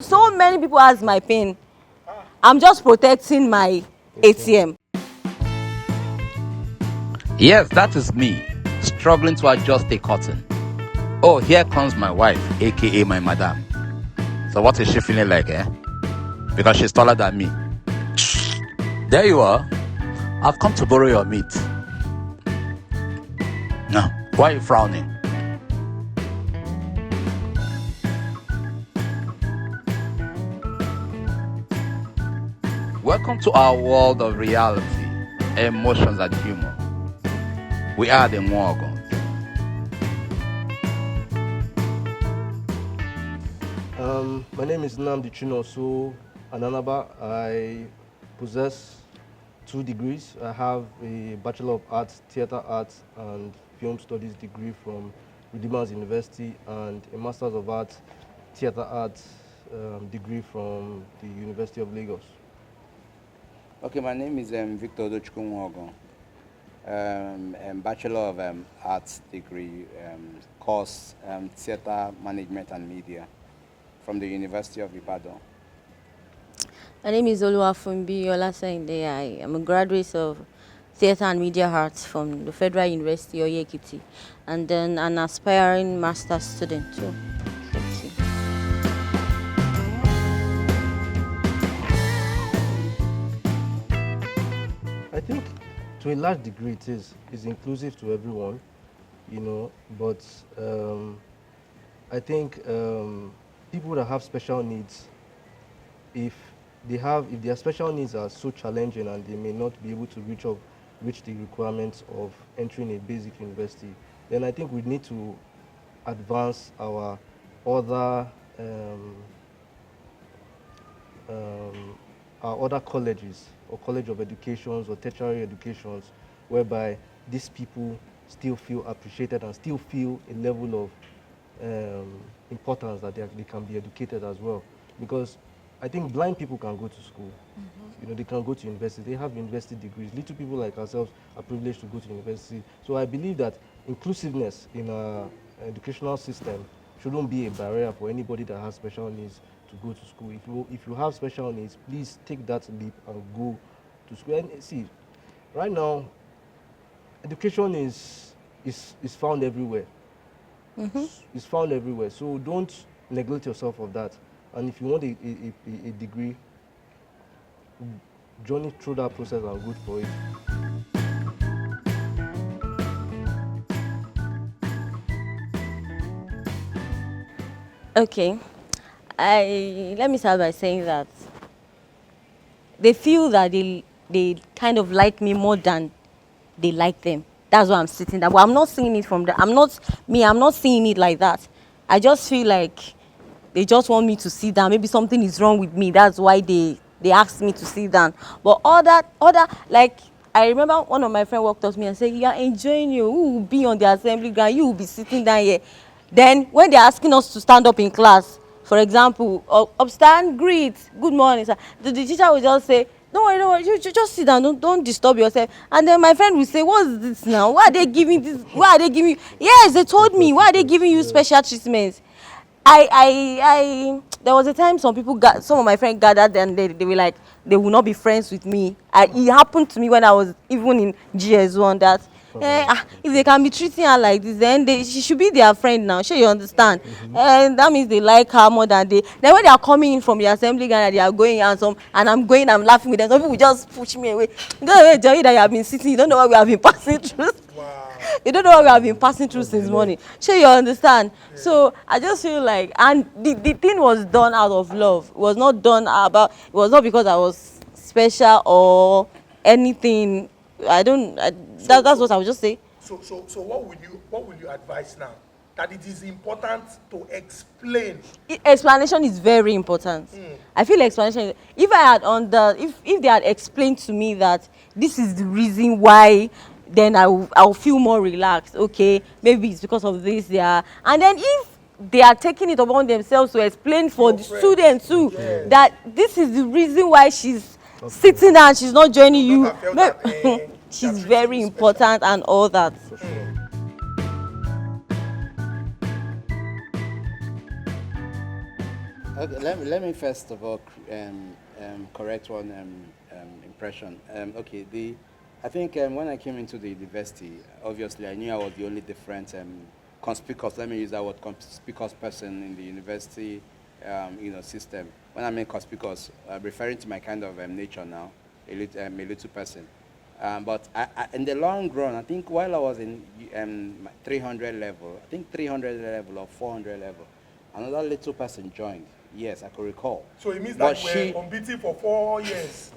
So many people ask my pin. I'm just protecting my ATM. Yes, that is me, struggling to adjust a curtain. Oh, here comes my wife, aka my madam. So what is she feeling like, eh? Because she's taller than me. There you are. I've come to borrow your meat. Now, why are you frowning? Welcome to our world of reality, emotions, and humor. We are the Mwogon. My name is Nnamdi Chinoso Ananaba. I possess 2 degrees. I have a Bachelor of Arts, Theatre Arts and Film Studies degree from Redeemers University and a Masters of Arts, Theatre Arts degree from the University of Lagos. Okay, my name is Victor Dochukwu Bachelor of Arts degree, course Theatre Management and Media from the University of Ibadan. My name is Oluwafunbi Olasende. I am a graduate of Theatre and Media Arts from the Federal University of Ekiti, and then an aspiring master's student too. Thank you. I think to a large degree it's inclusive to everyone, but I think people that have special needs, if their special needs are so challenging and they may not be able to reach the requirements of entering a basic university, then I think we need to advance our other colleges or college of educations or tertiary educations, whereby these people still feel appreciated and still feel a level of importance that they can be educated as well. Because I think blind people can go to school. They can go to university. They have university degrees. Little people like ourselves are privileged to go to university. So I believe that inclusiveness in our educational system shouldn't be a barrier for anybody that has special needs to go to school. If you have special needs, please take that leap and go to school. And see, right now, education is found everywhere. It's found everywhere. So don't neglect yourself of that. And if you want a degree, journey through that process and good for it. Okay, let me start by saying that they feel that they kind of like me more than they like them. That's why I'm sitting there. But I'm not seeing it from the. I'm not seeing it like that. I just feel like they just want me to sit down. Maybe something is wrong with me. That's why they asked me to sit down. But other like I remember one of my friends walked up to me and said, "You are enjoying you. Who will be on the assembly ground? You will be sitting down here." Then when they're asking us to stand up in class, for example, upstand, greet, good morning, sir. The teacher will just say, don't worry, you just sit down, don't disturb yourself. And then my friend will say, what's this now? Why are they giving this? Why are they giving you? Yes, they told me, why are they giving you special treatments? There was a time some of my friends gathered and they were like, they will not be friends with me. It happened to me when I was even in GS1 that if they can be treating her like this, then she should be their friend now. Sure, you understand? And that means they like her more than they. Then when they are coming in from the assembly ground and they are going and I'm laughing with them. Some people just push me away. You don't know Joey that you have been sitting. You don't know what we have been passing through. Wow. You don't know what we have been passing through since morning. Sure, you understand? Yeah. So I just feel like, and the thing was done out of love. It was not it was not because I was special or anything. That's what I would just say. So what will you advise now? That it is important to explain. Explanation is very important. I feel explanation. If I had if they had explained to me that this is the reason why, then I'll feel more relaxed. Okay, maybe it's because of this. And then if they are taking it upon themselves to explain for the students too, that this is the reason why she's sitting down, she's not joining you. She's very important and all that. Okay, let me first of all correct one impression. Okay, I think when I came into the university, obviously I knew I was the only different conspicuous. Let me use that word, conspicuous person in the university, system. When I mean conspicuous, referring to my kind of nature now, a little person. But in the long run, I think while I was in 300 level, I think 300 level or 400 level, another little person joined. Yes, I could recall. So it means But that we're competing for 4 years.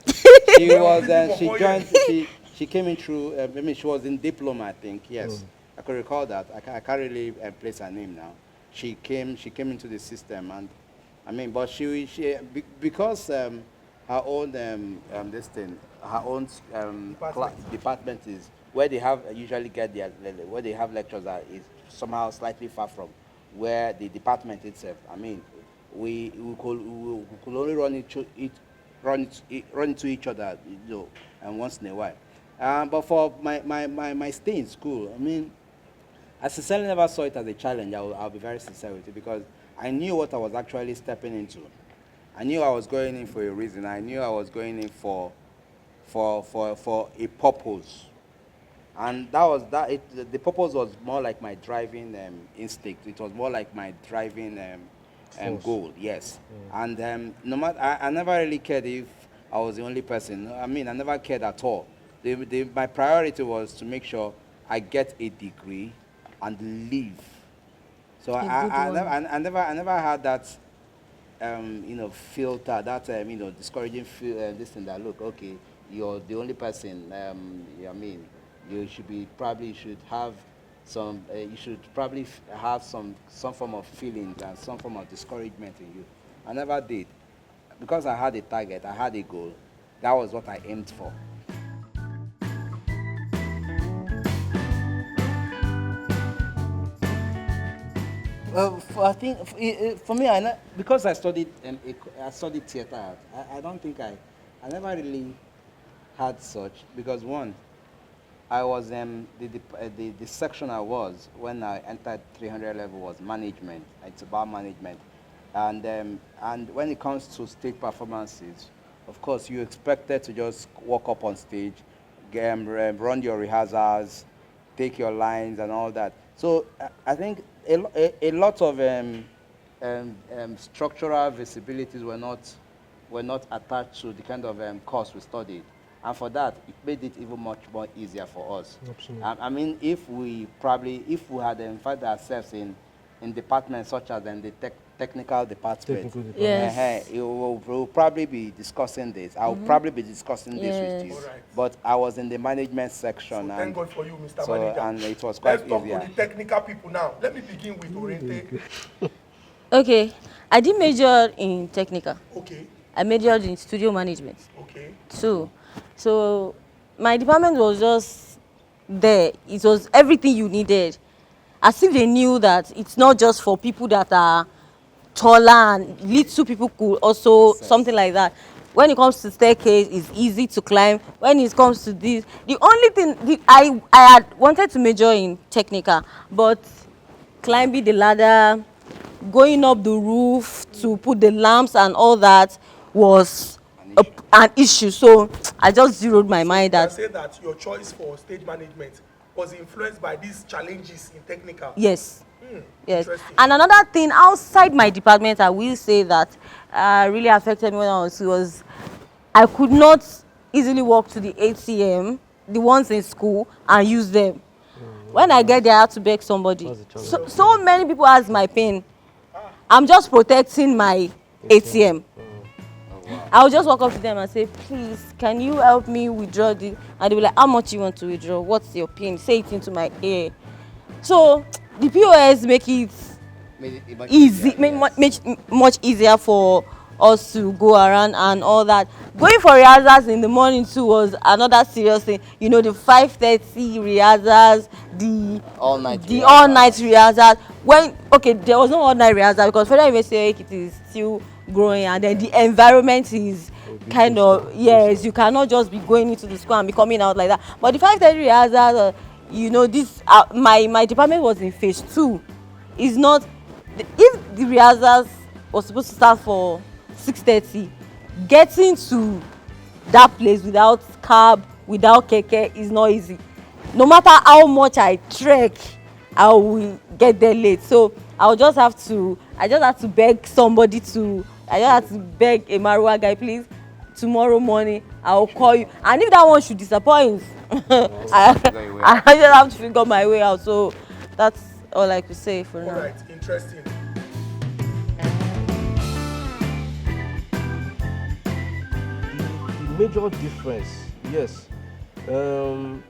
she was, Competing for she 4 joined, years. she came in through, she was in diploma, I think, yes. I could recall that. I can't really place her name now. She came into the system, and but because her own, this thing, her own department is where they have usually get their, where they have lectures is somehow slightly far from where the department itself. We could only run into each other, and once in a while. But for my stay in school, I sincerely never saw it as a challenge. I'll be very sincere with you, because I knew what I was actually stepping into. I knew I was going in for a reason. I knew I was going in for a purpose. And the purpose was more like my driving instinct. It was more like my driving goal, yes. And no matter, I never really cared if I was the only person. I never cared at all. My priority was to make sure I get a degree and leave. So I never had that filter, that discouraging this thing that, look, okay, you're the only person. You should have some. You should probably have some form of feelings and some form of discouragement in you. I never did, because I had a target. I had a goal. That was what I aimed for. I think for me, because I studied theater art, I don't think I never really had such, because one, I was the section I was when I entered 300 level was management. It's about management, and when it comes to stage performances, of course you expected to just walk up on stage, run your rehearsals, take your lines and all that. So I think a lot of structural visibilities were not attached to the kind of course we studied. And for that, it made it even much more easier for us. Absolutely. If we had found ourselves in departments such as the technical department, Yes. we'll probably be discussing this. I'll probably be discussing this with you. All right. But I was in the management section. So thank God for you, Mr. So, Manager. and it was quite Let's talk easier. to the technical people now. Let me begin with Orente. Okay, I did major in technical. Okay, I majored in studio management okay. too. So my department was just there. It was everything you needed. As if they knew that it's not just for people that are taller, and little people could also, something like that. When it comes to staircase, it's easy to climb. When it comes to this, the only thing, I had wanted to major in technical, but climbing the ladder, going up the roof to put the lamps and all that was an issue. So I just zeroed my mind You can that say that your choice for stage management was influenced by these challenges in technical. yes. Yes. Interesting. And another thing outside my department, I will say that really affected me when I was I could not easily walk to the ATM, the ones in school, and use them. When I get there, I have to beg somebody. That's the challenge. So many people ask my pin. I'm just protecting my ATM. I'll just walk up to them and say, please, can you help me withdraw this? And they'll be like, how much you want to withdraw? What's your pin? Say it into my ear. So the POS make it easy, much easier for us to go around and all that. Going for rehearsals in the morning too was another serious thing. You know, the 5:30 rehearsals, the all night rehearsals. There was no all night rehearsal because Federal University of Ekiti is still growing, and then the environment is kind of, yes, you cannot just be going into the school and be coming out like that. But the 5:30 rehearsals, this my department was in phase 2. It's not if the rehearsals was supposed to start for 6:30. Getting to that place without cab, without keke is not easy. No matter how much I trek, I will get there late. So I just have to beg somebody to, I just have to beg a Marwa guy, please, tomorrow morning I will call you. And if that one should disappoint, I just have to figure my way out. So that's all I could say for All now. right, interesting. The major difference, yes, it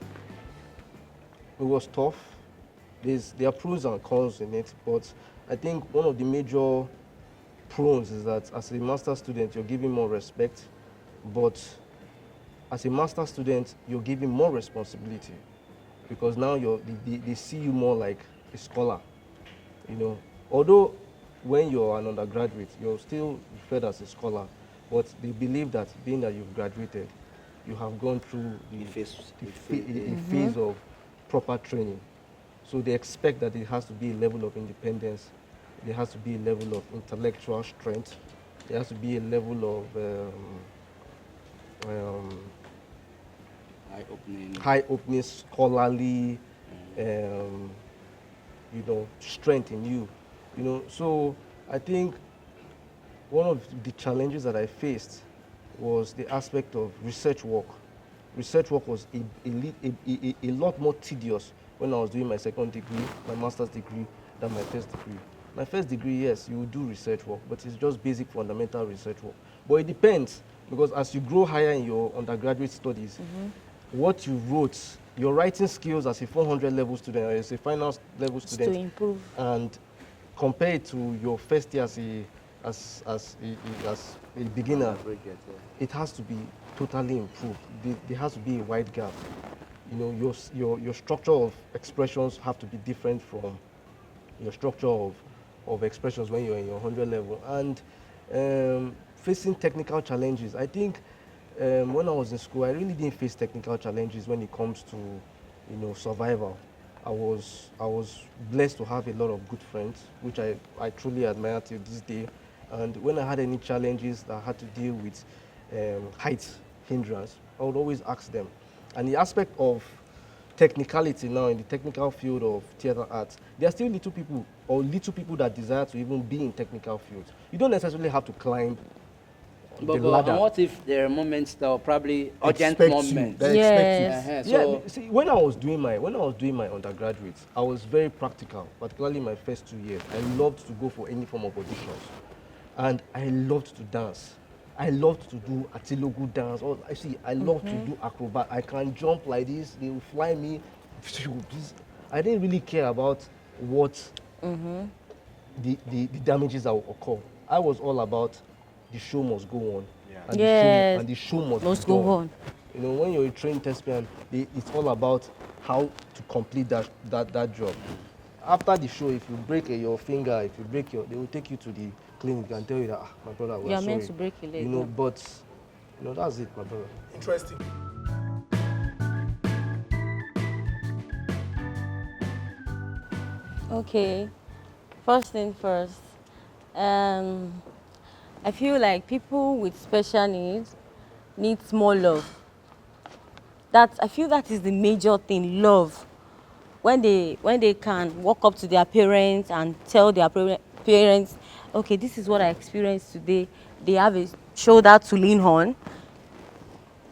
was tough. There are pros and cons in it, but I think one of the major pros is that as a master student, you're given more respect, but as a master student, you're given more responsibility because now they see you more like a scholar. You know, although when you're an undergraduate, you're still referred as a scholar, but they believe that being that you've graduated, you have gone through a phase of proper training. So they expect that it has to be a level of independence, there has to be a level of intellectual strength, there has to be a level of high-opening scholarly, strength in you. So I think one of the challenges that I faced was the aspect of research work. Research work was a lot more tedious when I was doing my second degree, my master's degree, than my first degree. My first degree, yes, you do research work, but it's just basic fundamental research work. But it depends, because as you grow higher in your undergraduate studies, what you wrote, your writing skills as a 400 level student or as a final level student, to improve. and compare it to your first year as a beginner, it has to be totally improved. There has to be a wide gap. Your structure of expressions have to be different from your structure of expressions when you're in your 100 level. And facing technical challenges, I think when I was in school, I really didn't face technical challenges when it comes to survival. I was blessed to have a lot of good friends, which I truly admire till this day. And when I had any challenges that I had to deal with height hindrance, I would always ask them. And the aspect of technicality now in the technical field of theater arts, there are still little people that desire to even be in technical fields. You don't necessarily have to climb the ladder. And what if there are moments that are probably urgent Expect moments? They Yes. expect you. So- Yeah, see, when I was doing my undergraduate, I was very practical, particularly my first 2 years. I loved to go for any form of auditions, and I loved to dance. I loved to do atilogu dance. I love to do acrobat. I can jump like this. They will fly me. I didn't really care about what the damages that will occur. I was all about the show must go on. And Yes. the show must Must be go done. on. When you're a trained thespian, it's all about how to complete that job. After the show, if you break your finger, they will take you to the clinic and tell you that, my brother, we're You are sorry. meant to break your leg, yeah. But that's it, my brother. Interesting. Okay, first thing first. I feel like people with special needs need more love. I feel that is the major thing, love. When they can walk up to their parents and tell their parents, okay, this is what I experienced today. They have a shoulder to lean on.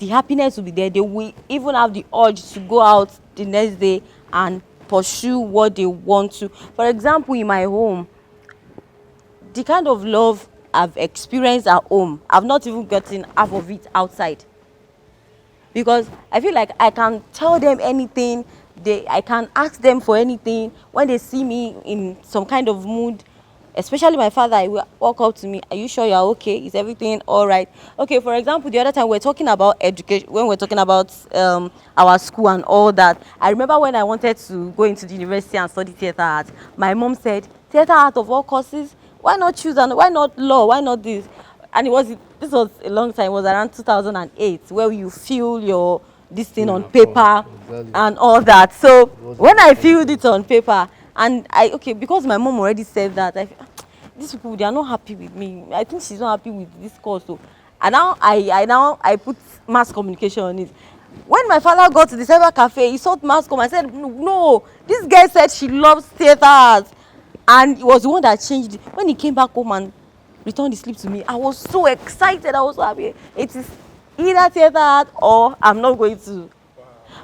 The happiness will be there. They will even have the urge to go out the next day and pursue what they want to. For example, in my home, the kind of love I've experienced at home, I've not even gotten half of it outside. Because I feel like I can tell them anything, I can ask them for anything. When they see me in some kind of mood, especially my father, he will walk up to me, are you sure you're okay? Is everything all right? Okay, for example, the other time we're talking about education, when we're talking about our school and all that, I remember when I wanted to go into the university and study theater art, my mom said, theater art of all courses, why not choose, and why not law, why not this? And this was a long time, it was around 2008, where you feel this thing on paper exactly. and all that. So when I filled it on paper, and because my mom already said that, these people, they are not happy with me. I think she's not happy with this course. So, and now I put mass communication on it. When my father got to the cyber cafe, he saw mass com. I said, no, this girl said she loves theater arts. And it was the one that changed it. When he came back home and returned the slip to me, I was so excited. I was so happy. It is either theater art or I'm not going to.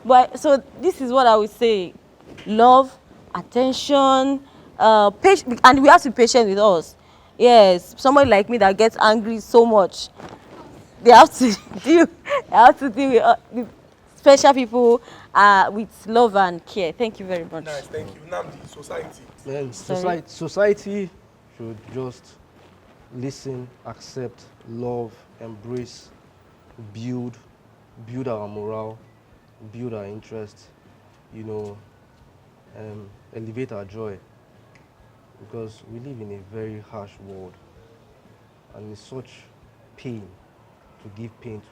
But so this is what I would say: love, attention, patience, and we have to be patient with us. Yes, somebody like me that gets angry so much, they have to deal. They have to deal with special people with love and care. Thank you very much. Nice, thank you. Namdi, society. And Sorry. society should just listen, accept, love, embrace, build our morale, build our interest, elevate our joy. Because we live in a very harsh world, and it's such pain to give pain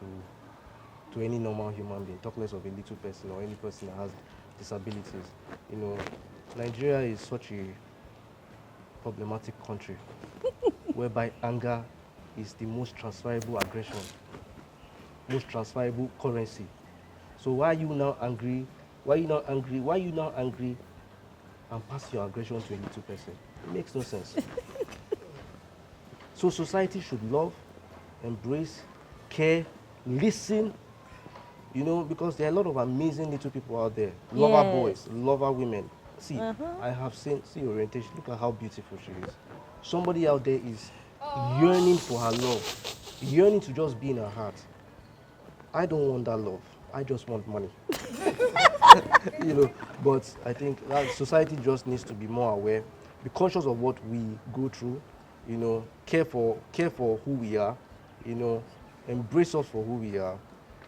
to any normal human being, talk less of a little person or any person that has disabilities. Nigeria is such a problematic country whereby anger is the most transferable aggression, most transferable currency. So why are you now angry? Why are you now angry and pass your aggression to a little person? It makes no sense. So society should love, embrace, care, listen, because there are a lot of amazing little people out there. Lover boys, lover women. See, I have seen, orientation. Look at how beautiful she is. Somebody out there is yearning for her love, yearning to just be in her heart. I don't want that love. I just want money. But I think that society just needs to be more aware, be conscious of what we go through, care for who we are, embrace us for who we are,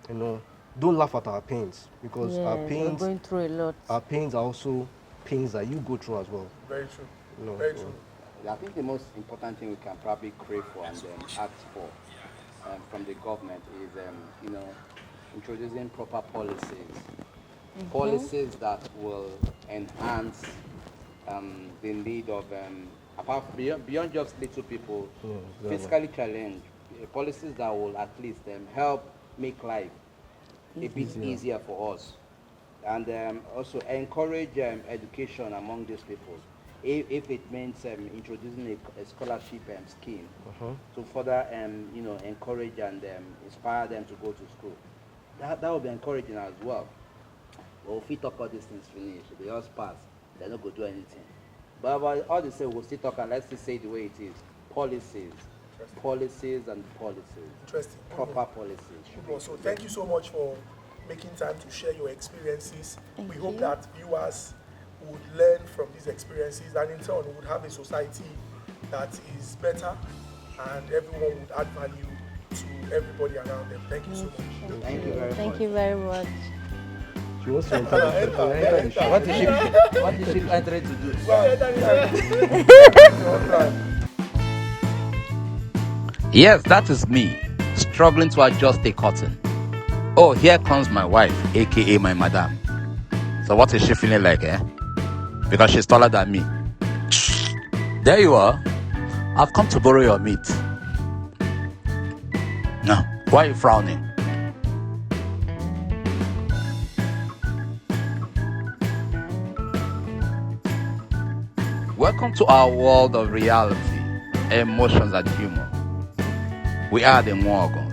don't laugh at our pains, because our pains, we're going through a lot. Our pains are also pains that you go through as well. Very true. Very true. I think the most important thing we can probably crave for and ask for from the government is, introducing proper policies. Policies that will enhance the need of, beyond just little people, physically challenged, policies that will at least help make life a bit easier for us. And also encourage education among these people. If it means introducing a scholarship scheme to further, encourage and inspire them to go to school. That would be encouraging as well. Well, if we talk all these things finish, they just pass, they're not going to do anything. But all they say, we'll still talk, and let's just say the way it is. Policies. Policies and policies. Interesting. Proper policies. So thank you so much for making time to share your experiences. We hope that viewers would learn from these experiences, and in turn would have a society that is better and everyone would add value to everybody around them. Thank you so much. Thank you very much. Thank you very much. She wants to enter the ship. What is she entering to do? Yes, that is me, struggling to adjust a curtain. Oh, here comes my wife, aka my madam. So what is she feeling like, eh? Because she's taller than me. There you are. I've come to borrow your meat. No, why are you frowning? Welcome to our world of reality, emotions and humor. We are the Mwogo.